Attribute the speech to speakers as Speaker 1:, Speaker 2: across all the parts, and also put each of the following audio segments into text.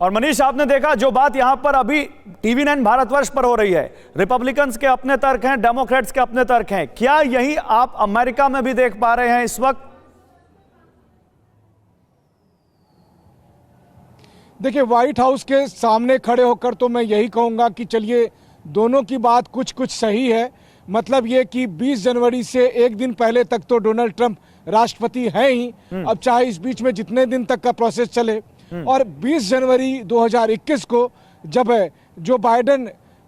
Speaker 1: और मनीष, आपने देखा जो बात यहां पर अभी TV9 भारतवर्ष पर हो रही है, रिपब्लिकन्स के अपने तर्क हैं, डेमोक्रेट्स के अपने तर्क हैं, क्या यही आप अमेरिका में भी देख पा रहे हैं इस वक्त?
Speaker 2: देखिए, व्हाइट हाउस के सामने खड़े होकर तो मैं यही कहूंगा कि चलिए दोनों की बात कुछ कुछ सही है। मतलब ये कि 20 जनवरी से एक दिन पहले तक तो डोनाल्ड ट्रंप राष्ट्रपति हैं ही, अब चाहे इस बीच में जितने दिन तक का प्रोसेस चले। और 20 जनवरी 2021 को जब जो बाइडेन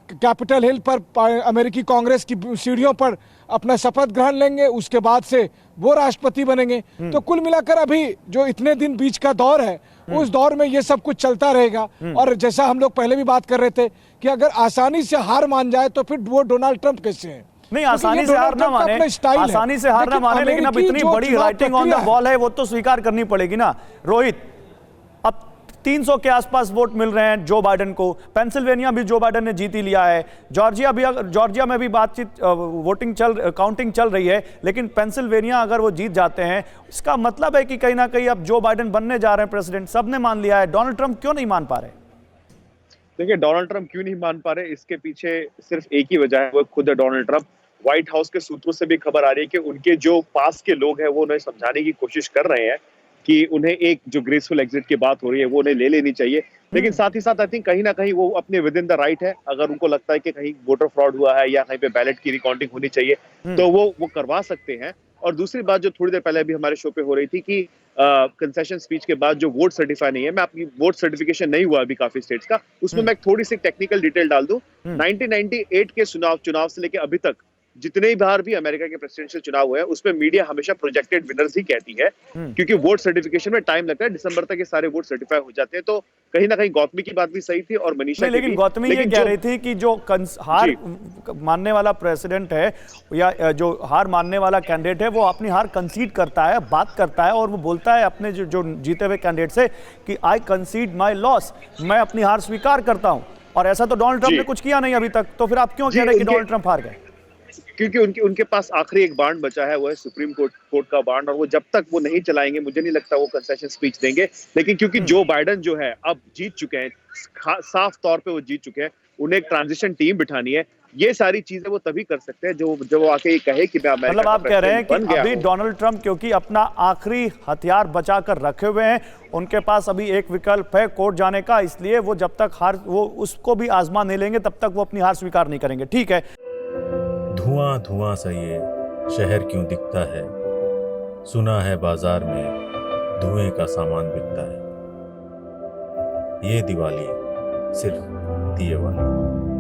Speaker 2: कैपिटल हिल पर अमेरिकी कांग्रेस की सीढ़ियों पर अपना शपथ ग्रहण लेंगे, उसके बाद से वो राष्ट्रपति बनेंगे। तो कुल मिलाकर अभी जो इतने दिन बीच का दौर है, उस दौर में ये सब कुछ चलता रहेगा। और जैसा हम लोग पहले भी बात कर रहे थे कि अगर आसानी से हार मान जाए तो फिर वो डोनाल्ड ट्रंप कैसे हैं?
Speaker 1: नहीं, आसानी से हार ना माने, आसानी से हार ना माने, लेकिन अब इतनी बड़ी राइटिंग ऑन द वॉल है, वो तो स्वीकार करनी पड़ेगी ना रोहित। अब 300 के आसपास वोट मिल रहे हैं जो बाइडेन को। पेंसिल्वेनिया भी जो बाइडेन ने जीत ही लिया है। जॉर्जिया में भी बातचीत, काउंटिंग चल रही है, लेकिन पेंसिल्वेनिया अगर वो जीत जाते हैं, इसका मतलब है कि कहीं ना कहीं अब जो बाइडेन बनने जा रहे हैं प्रेसिडेंट, सबने मान लिया है। डोनाल्ड ट्रंप क्यों नहीं मान पा रहे?
Speaker 3: देखिए, डोनाल्ड ट्रंप क्यों नहीं मान पा रहे, इसके पीछे सिर्फ एक ही वजह है, वो खुद है डोनाल्ड ट्रंप। व्हाइट हाउस के सूत्रों से भी खबर आ रही है कि उनके जो पास के लोग हैं वो उन्हें समझाने की कोशिश कर रहे हैं कि उन्हें एक जो ग्रेसफुल एग्जिट की बात हो रही है वो उन्हें ले लेनी चाहिए। लेकिन साथ ही साथ आई थिंक कहीं ना कहीं वो अपने विद इन द राइट है। अगर उनको लगता है कि कहीं वोटर फ्रॉड हुआ है या कहीं पे बैलेट की रिकाउंटिंग होनी चाहिए तो वो करवा सकते हैं। और दूसरी बात जो थोड़ी देर पहले भी हमारे शो पे हो रही थी कि कंसेशन स्पीच के बाद जो वोट सर्टिफाई नहीं है, मैं आपकी वोट सर्टिफिकेशन नहीं हुआ अभी काफी स्टेट्स का, उसमें मैं थोड़ी सी टेक्निकल डिटेल डाल दूं। 1998 के चुनाव से लेकर अभी तक जितने बार भी अमेरिका के प्रेसिडेंशियल चुनाव हुए हैं उसमें मीडिया हमेशा प्रोजेक्टेड विनर्स ही कहती है, क्योंकि वोट सर्टिफिकेशन में टाइम लगता है। दिसंबर तक ये सारे वोट सर्टिफाई हो जाते हैं। तो कहीं ना कहीं गौतमी की बात भी सही थी और मनीषा की भी।
Speaker 1: लेकिन गौतमी ये कह रही थी कि जो हार मानने वाला प्रेसिडेंट है या जो हार मानने वाला कैंडिडेट है, वो अपनी हार कंसीड करता है, बात करता है और वो बोलता है अपने जो जीते हुए कैंडिडेट से कि आई कंसीड माई लॉस, मैं अपनी हार स्वीकार करता हूं। और ऐसा तो डोनाल्ड ट्रंप ने कुछ किया नहीं अभी तक, तो फिर आप क्यों कह रहे हैं कि डोनाल्ड ट्रंप हार गए?
Speaker 3: क्योंकि उनके पास आखिरी एक बांड बचा है, वो है सुप्रीम कोर्ट का बांड, और वो जब तक वो नहीं चलाएंगे मुझे नहीं लगता वो कंसेशन स्पीच देंगे। लेकिन क्योंकि जो बाइडेन जो है अब जीत चुके हैं, साफ तौर पे वो जीत चुके हैं, उन्हें एक ट्रांजिशन टीम बिठानी है। ये सारी चीजें वो तभी कर सकते हैं जब वो आके ये कहे कि मैं अमेरिका
Speaker 1: मतलब आप कह रहे हैं कि अभी
Speaker 3: हूं।
Speaker 1: डोनाल्ड ट्रंप क्योंकि अपना आखिरी हथियार बचा कर रखे हुए हैं, उनके पास अभी एक विकल्प है कोर्ट जाने का, इसलिए वो जब तक हार वो उसको भी आजमा नहीं लेंगे तब तक वो अपनी हार स्वीकार नहीं करेंगे। ठीक है।
Speaker 4: धुआं धुआं सा ये शहर क्यों दिखता है, सुना है बाजार में धुएं का सामान बिकता है। ये दिवाली सिर्फ दिए वाली।